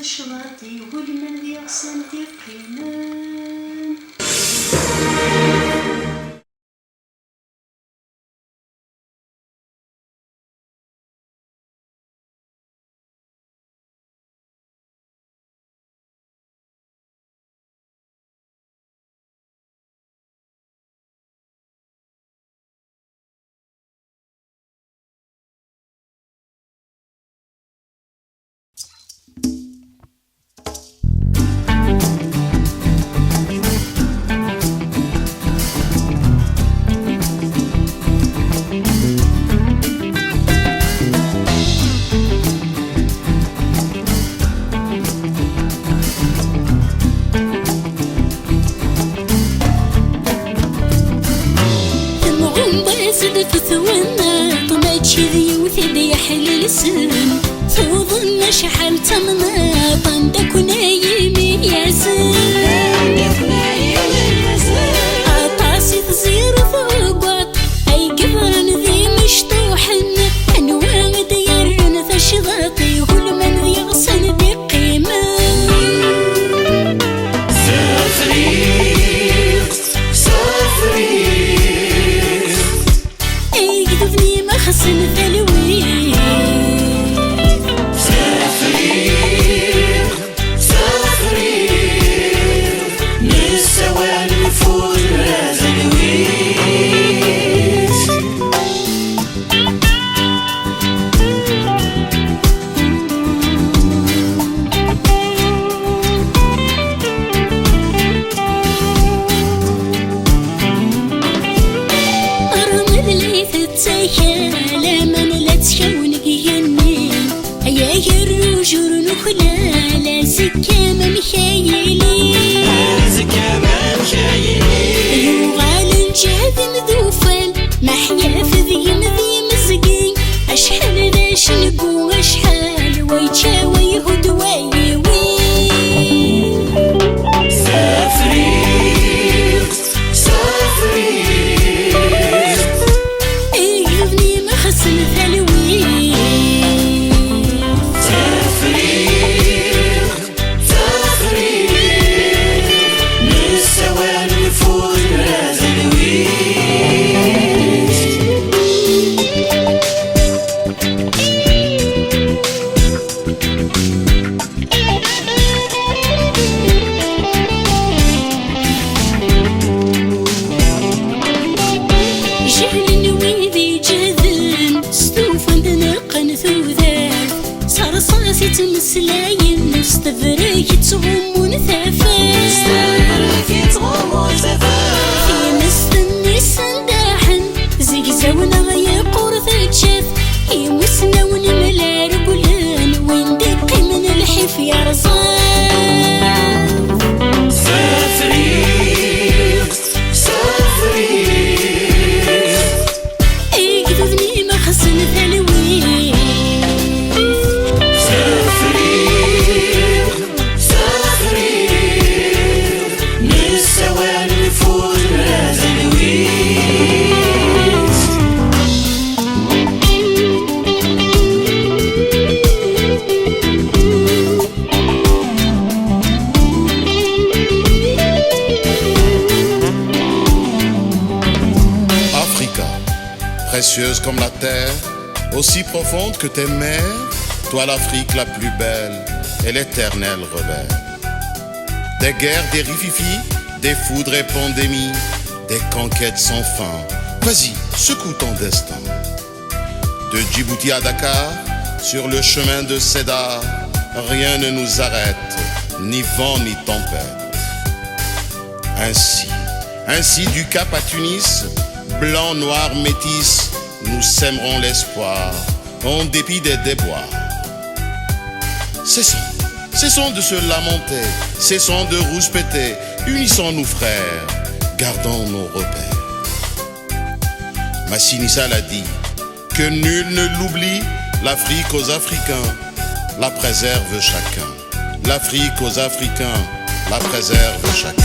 شراطي والمن ذي غسان تيقيمان. توظن شحال تمناط عندك نايم ياسين عطاسي تزير فوقات اي قبرن ذي مشطوحن انواع ديارن فشغاطي كل من ذي غصن ذي قيمة. سافريق سافريق اي قدفني ما خصن ثلوي الرجل نخلى زكا من خيلي زكا من خيلي يوغال نجاذ مذوفل محيا في ذي مزقي أشحال ذاش نقو أشحال ويتشاوي هدواي وين. سافريق سافريق اي غفني ما خصن ثلوي تمسلاين استفريك تغمون ثافا استفريك تغمون ثافا في مستني سنداحن زيزاونا غيا قرثة شاف يمسنا ونملا رجلان وين دقي من الحيف يا رزان. سافريق سافريق اي قدفني ما خصن ثلوي précieuse comme la terre, aussi profonde que tes mers, toi l'Afrique la plus belle et l'éternel rebelle. Des guerres, des rififis, des foudres et pandémies, des conquêtes sans fin. Vas-y, secoue ton destin. De Djibouti à Dakar, sur le chemin de Sédar, rien ne nous arrête, ni vent ni tempête. Ainsi du Cap à Tunis, blanc, noir, métis, nous sèmerons l'espoir, en dépit des déboires. Cessons de se lamenter, cessons de rouspéter, unissons-nous frères, gardons nos repères. Massinissa l'a dit, que nul ne l'oublie, l'Afrique aux Africains, la préserve chacun. L'Afrique aux Africains, la préserve chacun.